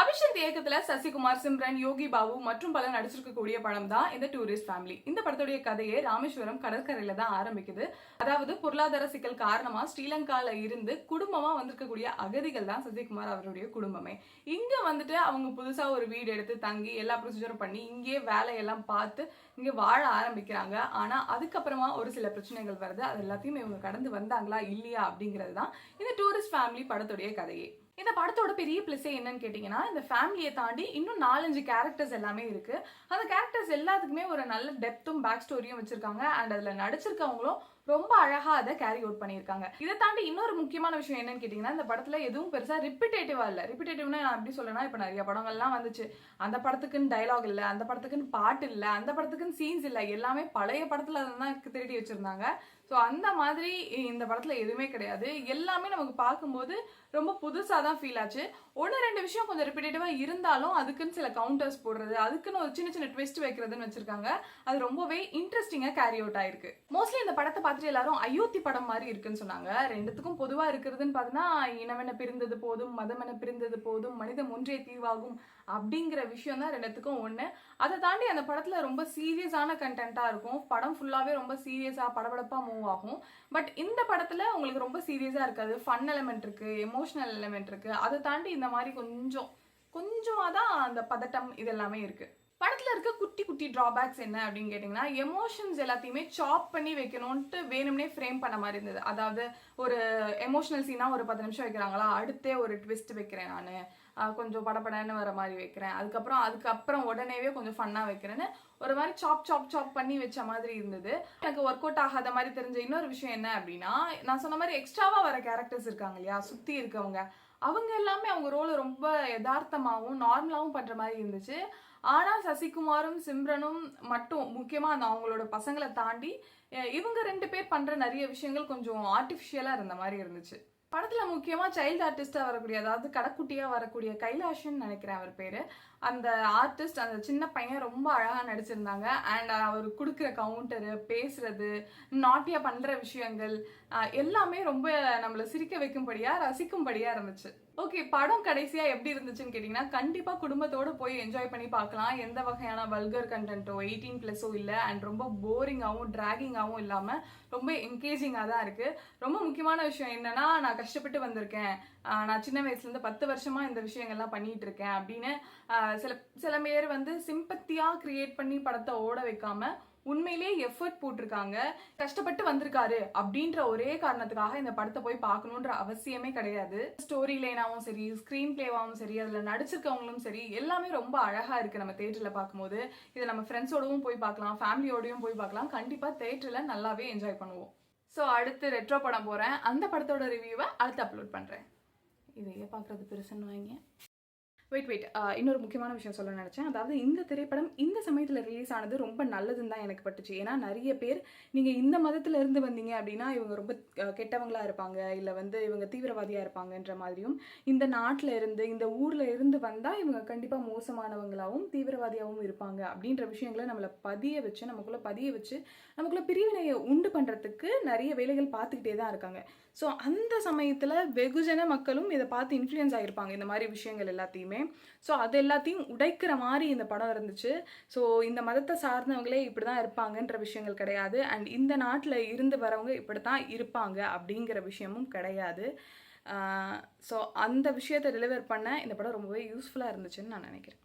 அபிஷேக் இயக்கத்துல சசிகுமார், சிம்ரன், யோகி பாபு மற்றும் பலர் நடிச்சிருக்கக்கூடிய படம் தான் இந்த டூரிஸ்ட் ஃபேமிலி. இந்த படத்துடைய கதையே ராமேஸ்வரம் கடற்கரையில தான் ஆரம்பிக்குது. அதாவது பொருளாதார சிக்கல் காரணமா ஸ்ரீலங்கால இருந்து குடும்பமா வந்திருக்கக்கூடிய அகதிகள் தான் சசிகுமார் அவருடைய குடும்பமே. இங்க வந்துட்டு அவங்க புதுசா ஒரு வீடு எடுத்து தங்கி எல்லா ப்ரொசீஜரும் பண்ணி இங்கே வேலையெல்லாம் பார்த்து இங்க வாழ ஆரம்பிக்கிறாங்க. ஆனா அதுக்கப்புறமா ஒரு சில பிரச்சனைகள் வருது. அது எல்லாத்தையும் இவங்க கடந்து வந்தாங்களா இல்லையா அப்படிங்கிறது தான் இந்த டூரிஸ்ட் ஃபேமிலி படத்துடைய கதையே. இந்த படத்தோட பெரிய பிளஸே என்னன்னு கேட்டீங்கன்னா, இந்த ஃபேமிலியை தாண்டி இன்னும் 4-5 கேரக்டர்ஸ் எல்லாமே இருக்கு. அந்த கேரக்டர்ஸ் எல்லாத்துக்குமே ஒரு நல்ல டெப்த்தும் பேக் ஸ்டோரியும் வச்சிருக்காங்க. அண்ட் அதுல நடிச்சிருக்கவங்களும் ரொம்ப அழகா அதை கேரி அவுட் பண்ணியிருக்காங்க. இதை தாண்டி இன்னொரு முக்கியமான விஷயம் என்னன்னு கேட்டீங்கன்னா, இந்த படத்துல எதுவும் பெருசா ரிப்பிட்டேட்டிவா இல்ல. ரிப்பிட்டேட்டிவ்னா நான் எப்படி சொல்லனா, இப்ப நிறைய படங்கள்லாம் வந்துச்சு, அந்த படத்துக்குன்னு டைலாக் இல்ல, அந்த படத்துக்குன்னு பாட்டு இல்ல, அந்த படத்துக்குன்னு சீன்ஸ் இல்ல, எல்லாமே பழைய படத்துல தான் திருடி வச்சிருந்தாங்க. ஸோ அந்த மாதிரி இந்த படத்துல எதுவுமே கிடையாது. எல்லாமே நமக்கு பார்க்கும்போது ரொம்ப புதுசாக தான் ஃபீல் ஆச்சு. 1-2 விஷயம் கொஞ்சம் ரிப்பீட்டேட்டிவாக இருந்தாலும் அதுக்குன்னு சில கவுண்டர்ஸ் போடுறது, அதுக்குன்னு ஒரு சின்ன சின்ன ட்விஸ்ட் வைக்கிறதுன்னு வச்சிருக்காங்க. அது ரொம்பவே இன்ட்ரெஸ்டிங்காக கேரி அவுட் ஆயிருக்கு. மோஸ்ட்லி இந்த படத்தை பார்த்துட்டு எல்லாரும் அயோத்தி படம் மாதிரி இருக்குன்னு சொன்னாங்க. ரெண்டுத்துக்கும் பொதுவாக இருக்கிறதுன்னு பார்த்தீங்கன்னா, இனமென பிரிந்தது போதும், மதமென பிரிந்தது போதும், மனிதம் ஒன்றே தீர்வாகும் அப்படிங்கிற விஷயம் தான் ரெண்டுத்துக்கும் ஒன்று. அதை தாண்டி அந்த படத்தில் ரொம்ப சீரியஸான கண்டென்ட்டாக இருக்கும். படம் ஃபுல்லாகவே ரொம்ப சீரியஸாக படபடப்பாக மூவ் ஆகும். பட் இந்த படத்தில் உங்களுக்கு ரொம்ப சீரியஸாக இருக்காது. ஃபன் எலிமெண்ட் இருக்குது, எமோஷனல் எலிமெண்ட் இருக்குது. அதை தாண்டி இந்த மாதிரி கொஞ்சமாக தான் அந்த பதட்டம் இதெல்லாமே இருக்குது. படத்துல இருக்க குட்டி குட்டி டிராபேக்ஸ் என்ன அப்படின்னு கேட்டிங்கன்னா, எமோஷன்ஸ் எல்லாத்தையுமே சாப் பண்ணி வைக்கணும்ட்டு வேணும்னே ஃப்ரேம் பண்ண மாதிரி இருந்தது. அதாவது ஒரு எமோஷனல் சீனா ஒரு 10 நிமிஷம் வைக்கிறாங்களா, அடுத்தே ஒரு ட்விஸ்ட் வைக்கிறேன் நான், கொஞ்சம் படப்படன்னு வர மாதிரி வைக்கிறேன், அதுக்கப்புறம் உடனேவே கொஞ்சம் ஃபன்னாக வைக்கிறேன்னு ஒரு மாதிரி சாப் பண்ணி வச்ச மாதிரி இருந்தது. எனக்கு ஒர்க் அவுட் ஆகாத மாதிரி தெரிஞ்ச இன்னொரு விஷயம் என்ன அப்படின்னா, நான் சொன்ன மாதிரி எக்ஸ்ட்ராவாக வர கேரக்டர்ஸ் இருக்காங்க இல்லையா, சுற்றி இருக்கவங்க, அவங்க எல்லாமே அவங்க ரோலை ரொம்ப யதார்த்தமாகவும் நார்மலாகவும் பண்ணுற மாதிரி இருந்துச்சு. ஆனால் சசிகுமாரும் சிம்ரனும் மட்டும் முக்கியமாக அந்த அவங்களோட பசங்களை தாண்டி இவங்க 2 பேர் பண்ணுற நிறைய விஷயங்கள் கொஞ்சம் ஆர்டிஃபிஷியலாக இருந்த மாதிரி இருந்துச்சு. படத்துல முக்கியமா சைல்டு ஆர்டிஸ்டா வரக்கூடிய, அதாவது கடைக்குட்டியா வரக்கூடிய கைலாஷன் நினைக்கிறேன் அவர் பேரு, அந்த ஆர்டிஸ்ட், அந்த சின்ன பையன் ரொம்ப அழகா நடிச்சிருந்தாங்க. அண்ட் அவர் கொடுக்குற கவுண்டரு, பேசுறது, நாட்டியா பண்ற விஷயங்கள் எல்லாமே ரொம்ப நம்மள சிரிக்க வைக்கும்படியா ரசிக்கும்படியா இருந்துச்சு. ஓகே, படம் கடைசியா எப்படி இருந்துச்சுன்னு கேட்டீங்கன்னா, கண்டிப்பா குடும்பத்தோட போய் என்ஜாய் பண்ணி பார்க்கலாம். எந்த வகையான வல்கர் கண்டென்ட்டோ 18+ இல்ல, அண்ட் ரொம்ப போரிங்காகவும் டிராகிங்காகவும் இல்லாம ரொம்ப என்கேஜிங்கா தான் இருக்கு. ரொம்ப முக்கியமான விஷயம் என்னன்னா, நான் கஷ்டப்பட்டு வந்திருக்கேன், நான் சின்ன வயசுல இருந்து 10 வருஷமா இந்த விஷயங்கள்லாம் பண்ணிட்டு இருக்கேன் அப்படின்னு சில பேர் வந்து சிம்பத்தியா கிரியேட் பண்ணி படத்தை ஓட வைக்காம உண்மையிலேயே எஃபர்ட் போட்டிருக்காங்க. கஷ்டப்பட்டு வந்திருக்காரு அப்படின்ற ஒரே காரணத்துக்காக இந்த படத்தை போய் பார்க்கணுன்ற அவசியமே கிடையாது. ஸ்டோரி லைனாவும் சரி, ஸ்கிரீன் பிளேவாவும் சரி, அதுல நடிச்சிருக்கவங்களும் சரி, எல்லாமே ரொம்ப அழகா இருக்கு. நம்ம தியேட்டர்ல பார்க்கும்போது இதை நம்ம ஃப்ரெண்ட்ஸோடவும் போய் பார்க்கலாம், ஃபேமிலியோடயும் போய் பார்க்கலாம். கண்டிப்பா தியேட்டர்ல நல்லாவே என்ஜாய் பண்ணுவோம். ஸோ அடுத்து ரெட்ரோ படம் போறேன். அந்த படத்தோட ரிவ்யூவை அடுத்து அப்லோட் பண்றேன். இதையே பார்க்கறது பெருசுன்னு வாங்க. வெயிட் இன்னொரு முக்கியமான விஷயம் சொல்ல நினச்சேன். அதாவது இந்த திரைப்படம் இந்த சமயத்தில் ரிலீஸ் ஆனது ரொம்ப நல்லதுன்னு தான் எனக்கு பட்டுச்சு. ஏன்னா நிறைய பேர் நீங்கள் இந்த மதத்தில் இருந்து வந்தீங்க அப்படின்னா இவங்க ரொம்ப கெட்டவங்களாக இருப்பாங்க, இல்லை வந்து இவங்க தீவிரவாதியாக இருப்பாங்கன்ற மாதிரியும், இந்த நாட்டில் இருந்து இந்த ஊரில் இருந்து வந்தால் இவங்க கண்டிப்பாக மோசமானவங்களாகவும் தீவிரவாதியாகவும் இருப்பாங்க அப்படின்ற விஷயங்களை நமக்குள்ளே பதிய வச்சு நமக்குள்ள பிரிவினையை உண்டு பண்ணுறதுக்கு நிறைய வேலைகள் பார்த்துக்கிட்டே தான் இருக்காங்க. ஸோ அந்த சமயத்தில் வெகுஜன மக்களும் இதை பார்த்து இன்ஃப்ளூயன்ஸ் ஆகிருப்பாங்க இந்த மாதிரி விஷயங்கள் எல்லாத்தையுமே. ஸோ அது எல்லாத்தையும் உடைக்கிற மாதிரி இந்த படம் இருந்துச்சு. ஸோ இந்த மதத்தை சார்ந்தவங்களே இப்படி தான் இருப்பாங்கன்ற விஷயங்கள் கிடையாது, அண்ட் இந்த நாட்டில் இருந்து வரவங்க இப்படி தான் இருப்பாங்க அப்படிங்கிற விஷயமும் கிடையாது. ஸோ அந்த விஷயத்தை டெலிவர் பண்ண இந்த படம் ரொம்பவே யூஸ்ஃபுல்லாக இருந்துச்சுன்னு நான் நினைக்கிறேன்.